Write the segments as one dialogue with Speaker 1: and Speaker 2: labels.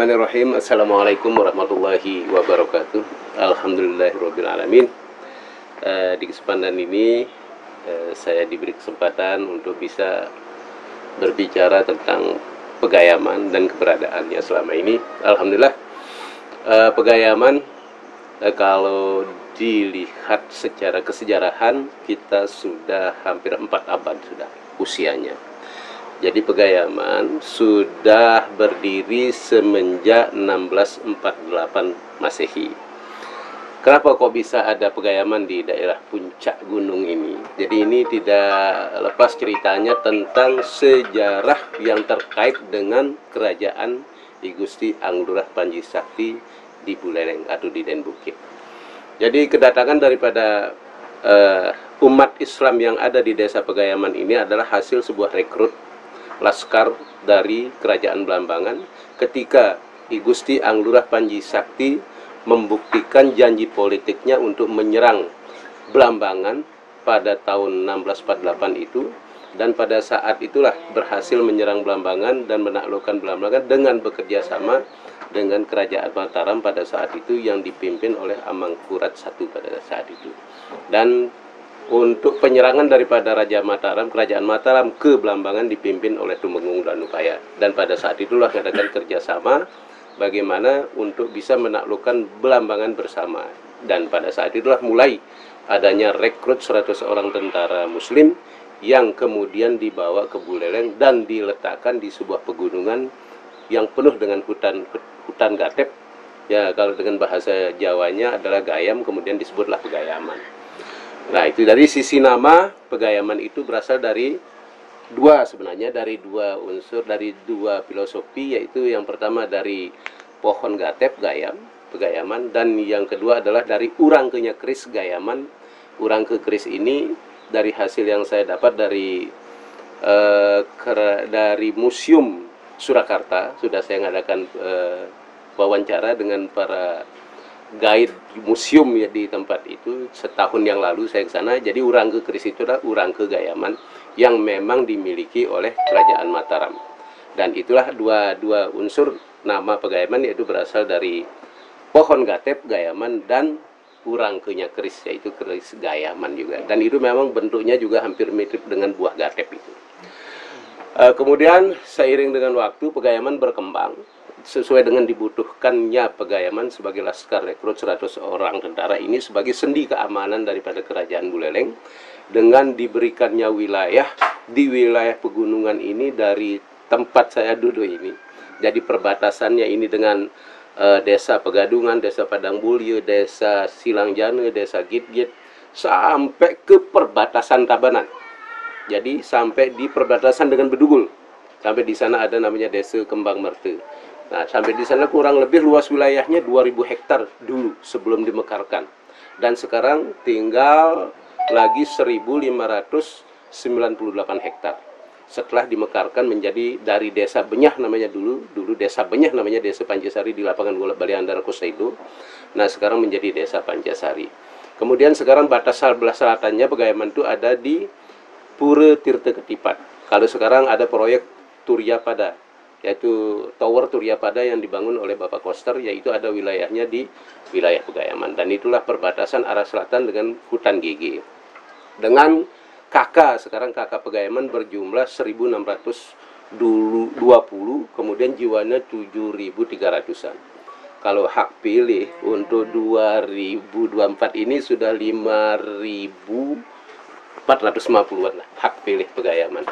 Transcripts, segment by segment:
Speaker 1: Bismillahirrahmanirrahim. Assalamualaikum warahmatullahi wabarakatuh. Alhamdulillahirrahmanirrahim. Di kesempatan ini saya diberi kesempatan untuk bisa berbicara tentang Pegayaman dan keberadaannya selama ini. Alhamdulillah, Pegayaman kalau dilihat secara kesejarahan kita sudah hampir 4 abad sudah usianya. Jadi Pegayaman sudah berdiri semenjak 1648 Masehi. Kenapa kok bisa ada Pegayaman di daerah puncak gunung ini? Jadi ini tidak lepas ceritanya tentang sejarah yang terkait dengan kerajaan I Gusti Anglurah Panji Sakti di Buleleng atau di Den Bukit. Jadi kedatangan daripada umat Islam yang ada di desa Pegayaman ini adalah hasil sebuah rekrut laskar dari kerajaan Blambangan ketika I Gusti Anglurah Panji Sakti membuktikan janji politiknya untuk menyerang Blambangan pada tahun 1648 itu, dan pada saat itulah berhasil menyerang Blambangan dan menaklukkan Blambangan dengan bekerja sama dengan kerajaan Mataram pada saat itu yang dipimpin oleh Amangkurat I pada saat itu. Dan untuk penyerangan daripada Raja Mataram, Kerajaan Mataram ke Blambangan dipimpin oleh Tumenggung Danupaya. Dan pada saat itulah mengadakan kerjasama bagaimana untuk bisa menaklukkan Blambangan bersama. Dan pada saat itulah mulai adanya rekrut 100 orang tentara Muslim yang kemudian dibawa ke Buleleng dan diletakkan di sebuah pegunungan yang penuh dengan hutan gatep. Ya, kalau dengan bahasa Jawanya adalah gayam, kemudian disebutlah Pegayaman. Nah, itu dari sisi nama Pegayaman itu berasal dari dua unsur, dari dua filosofi, yaitu yang pertama dari pohon gatep gayam, Pegayaman, dan yang kedua adalah dari urang kenya keris Gayaman. Urang ke keris ini dari hasil yang saya dapat dari Museum Surakarta. Sudah saya ngadakan wawancara dengan para guide museum ya di tempat itu setahun yang lalu saya ke sana. Jadi urang ke keris itu adalah urang ke Gayaman yang memang dimiliki oleh Kerajaan Mataram. Dan itulah dua unsur nama Pegayaman, yaitu berasal dari pohon gatep Gayaman dan urang kenya keris, yaitu keris Gayaman juga. Dan itu memang bentuknya juga hampir mirip dengan buah gatep itu. Kemudian seiring dengan waktu Pegayaman berkembang sesuai dengan dibutuhkannya Pegayaman sebagai laskar rekrut 100 orang tentara ini sebagai sendi keamanan daripada kerajaan Buleleng, dengan diberikannya wilayah di wilayah pegunungan ini dari tempat saya duduk ini. Jadi perbatasannya ini dengan desa Pegadungan, desa Padang Bulye, desa Silangjane, desa Gitgit, sampai ke perbatasan Tabanan. Jadi sampai di perbatasan dengan Bedugul. Sampai di sana ada namanya desa Kembang Merte. Nah, sampai di sana kurang lebih luas wilayahnya 2000 hektar dulu sebelum dimekarkan. Dan sekarang tinggal lagi 1598 hektar. Setelah dimekarkan menjadi dari desa Benyah namanya dulu desa Benyah namanya desa Pancasari di lapangan bola Baliandara Kusaido. Nah, sekarang menjadi desa Pancasari. Kemudian sekarang batas sebelah selatannya Pegayaman itu ada di Pura Tirta Ketipat. Kalau sekarang ada proyek Turyapada, yaitu Tower Turyapada yang dibangun oleh Bapak Koster, yaitu ada wilayahnya di wilayah Pegayaman. Dan itulah perbatasan arah selatan dengan hutan GG. Dengan sekarang kakak Pegayaman berjumlah 1620, kemudian jiwanya 7300-an. Kalau hak pilih untuk 2024 ini sudah 5450-an lah hak pilih Pegayaman.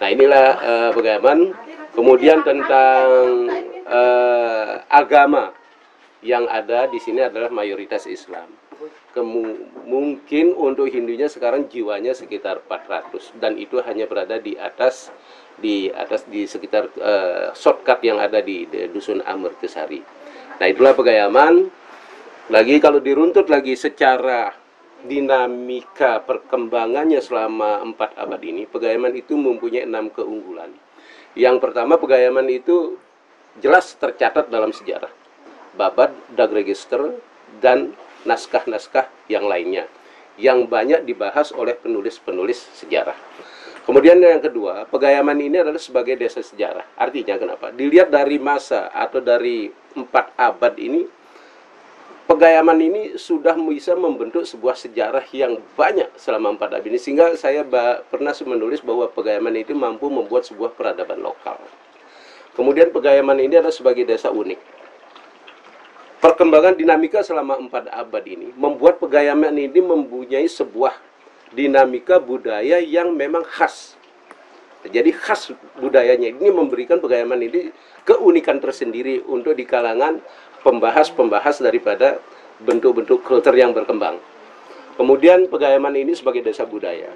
Speaker 1: Nah, inilah Pegayaman. Kemudian tentang agama yang ada di sini adalah mayoritas Islam. Mungkin untuk Hindunya sekarang jiwanya sekitar 400, dan itu hanya berada di sekitar shortcut yang ada di Dusun Amertesari. Nah, itulah Pegayaman. Lagi kalau diruntut lagi secara dinamika perkembangannya selama 4 abad ini, Pegayaman itu mempunyai 6 keunggulan. Yang pertama, Pegayaman itu jelas tercatat dalam sejarah, Babad, Dagregister, dan naskah-naskah yang lainnya yang banyak dibahas oleh penulis-penulis sejarah. Kemudian yang kedua, Pegayaman ini adalah sebagai desa sejarah. Artinya kenapa? Dilihat dari masa atau dari 4 abad ini, Pegayaman ini sudah bisa membentuk sebuah sejarah yang banyak selama 4 abad ini. Sehingga saya pernah menulis bahwa Pegayaman itu mampu membuat sebuah peradaban lokal. Kemudian Pegayaman ini adalah sebagai desa unik. Perkembangan dinamika selama 4 abad ini membuat Pegayaman ini mempunyai sebuah dinamika budaya yang memang khas. Jadi khas budayanya ini memberikan Pegayaman ini keunikan tersendiri untuk di kalangan pembahas-pembahas daripada bentuk-bentuk kultur yang berkembang. Kemudian Pegayaman ini sebagai desa budaya.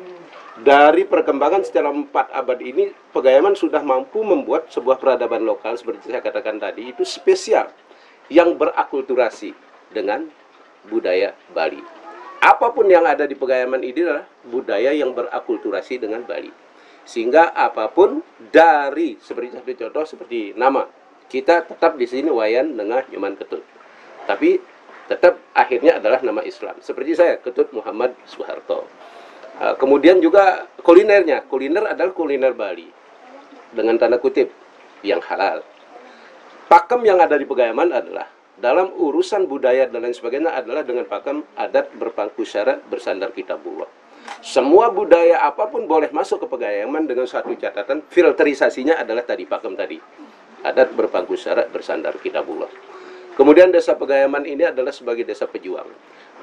Speaker 1: Dari perkembangan secara 4 abad ini, Pegayaman sudah mampu membuat sebuah peradaban lokal seperti saya katakan tadi, itu spesial, yang berakulturasi dengan budaya Bali. Apapun yang ada di Pegayaman ini adalah budaya yang berakulturasi dengan Bali. Sehingga apapun dari, seperti satu contoh seperti nama, kita tetap di sini Wayan Nengah Nyoman Ketut. Tapi tetap akhirnya adalah nama Islam. Seperti saya, Ketut Muhammad Soeharto. Kemudian juga kulinernya. Kuliner adalah kuliner Bali. Dengan tanda kutip, yang halal. Pakem yang ada di Pegayaman adalah dalam urusan budaya dan lain sebagainya adalah dengan pakem adat berpangku syarat bersandar kitabullah. Semua budaya apapun boleh masuk ke Pegayaman dengan satu catatan, filterisasinya adalah tadi pakem tadi. Adat berpangku syarat bersandar kitabullah. Kemudian desa Pegayaman ini adalah sebagai desa pejuang.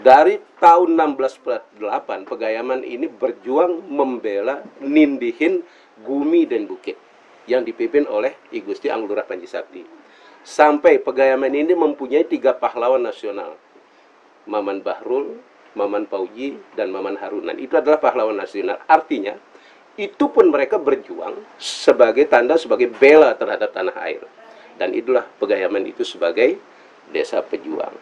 Speaker 1: Dari tahun 1648 Pegayaman ini berjuang membela nindihin Gumi dan Bukit yang dipimpin oleh I Gusti Anglurah Panji Sakti. Sampai Pegayaman ini mempunyai 3 pahlawan nasional. Maman Bahrul, Maman Pauji, dan Maman Harunan. Itu adalah pahlawan nasional. Artinya, itu pun mereka berjuang sebagai tanda, sebagai bela terhadap tanah air. Dan itulah Pegayaman itu sebagai desa pejuang.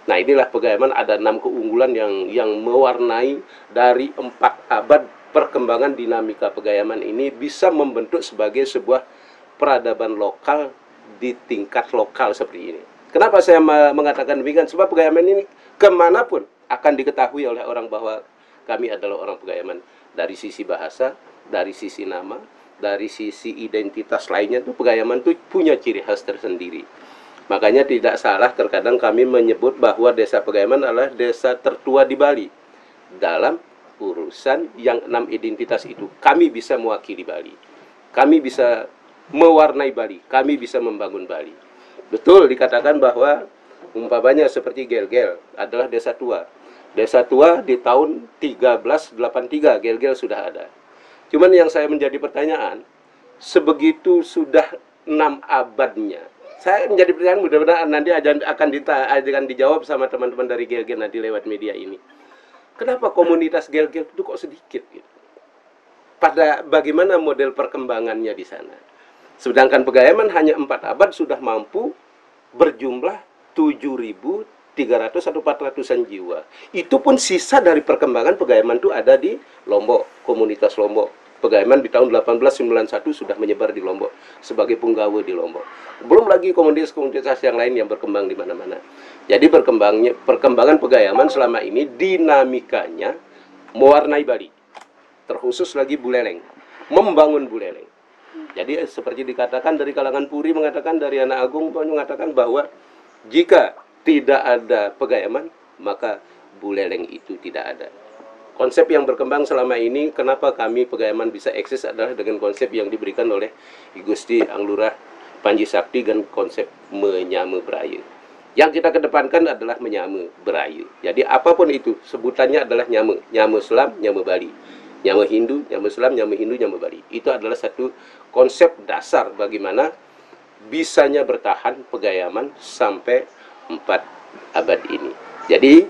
Speaker 1: Nah, inilah Pegayaman, ada 6 keunggulan yang mewarnai dari 4 abad perkembangan dinamika Pegayaman ini bisa membentuk sebagai sebuah peradaban lokal di tingkat lokal seperti ini. Kenapa saya mengatakan demikian? Sebab Pegayaman ini kemanapun akan diketahui oleh orang bahwa kami adalah orang Pegayaman. Dari sisi bahasa, dari sisi nama, dari sisi identitas lainnya tuh Pegayaman tuh punya ciri khas tersendiri. Makanya tidak salah terkadang kami menyebut bahwa desa Pegayaman adalah desa tertua di Bali. Dalam urusan yang 6 identitas itu, kami bisa mewakili Bali. Kami bisa mewarnai Bali, kami bisa membangun Bali. Betul dikatakan bahwa umpamanya seperti Gel-Gel adalah desa tua. Desa tua di tahun 1383 Gel-Gel sudah ada. Cuman yang saya menjadi pertanyaan, sebegitu sudah 6 abadnya, saya menjadi pertanyaan, mudah-mudahan nanti akan dijawab sama teman-teman dari Gel-Gel nanti lewat media ini. Kenapa komunitas Gel-Gel itu kok sedikit gitu? Pada bagaimana model perkembangannya di sana? Sedangkan Pegayaman hanya 4 abad sudah mampu berjumlah 7.300 atau 400-an jiwa. Itu pun sisa dari perkembangan Pegayaman itu ada di Lombok, komunitas Lombok. Pegayaman di tahun 1891 sudah menyebar di Lombok sebagai punggawa di Lombok. Belum lagi komunitas-komunitas yang lain yang berkembang di mana-mana. Jadi perkembangan Pegayaman selama ini dinamikanya mewarnai Bali. Terkhusus lagi Buleleng, membangun Buleleng. Jadi seperti dikatakan dari kalangan Puri mengatakan, dari anak Agung mengatakan bahwa jika tidak ada Pegayaman, maka Buleleng itu tidak ada. Konsep yang berkembang selama ini, kenapa kami Pegayaman bisa eksis adalah dengan konsep yang diberikan oleh I Gusti Anglurah Panji Sakti dan konsep menyame berayu. Yang kita kedepankan adalah menyame berayu. Jadi apapun itu, sebutannya adalah nyame. Nyame Islam, nyame Bali. Nyame Hindu, nyame Islam, nyame Hindu, nyame Bali. Itu adalah satu konsep dasar bagaimana bisanya bertahan Pegayaman sampai 4 abad ini. Jadi,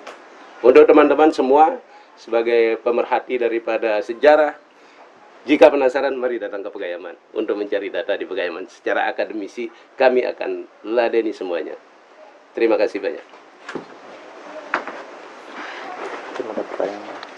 Speaker 1: untuk teman-teman semua, sebagai pemerhati daripada sejarah, jika penasaran, mari datang ke Pegayaman untuk mencari data di Pegayaman. Secara akademisi, kami akan ladeni semuanya. Terima kasih banyak.
Speaker 2: Terima kasih.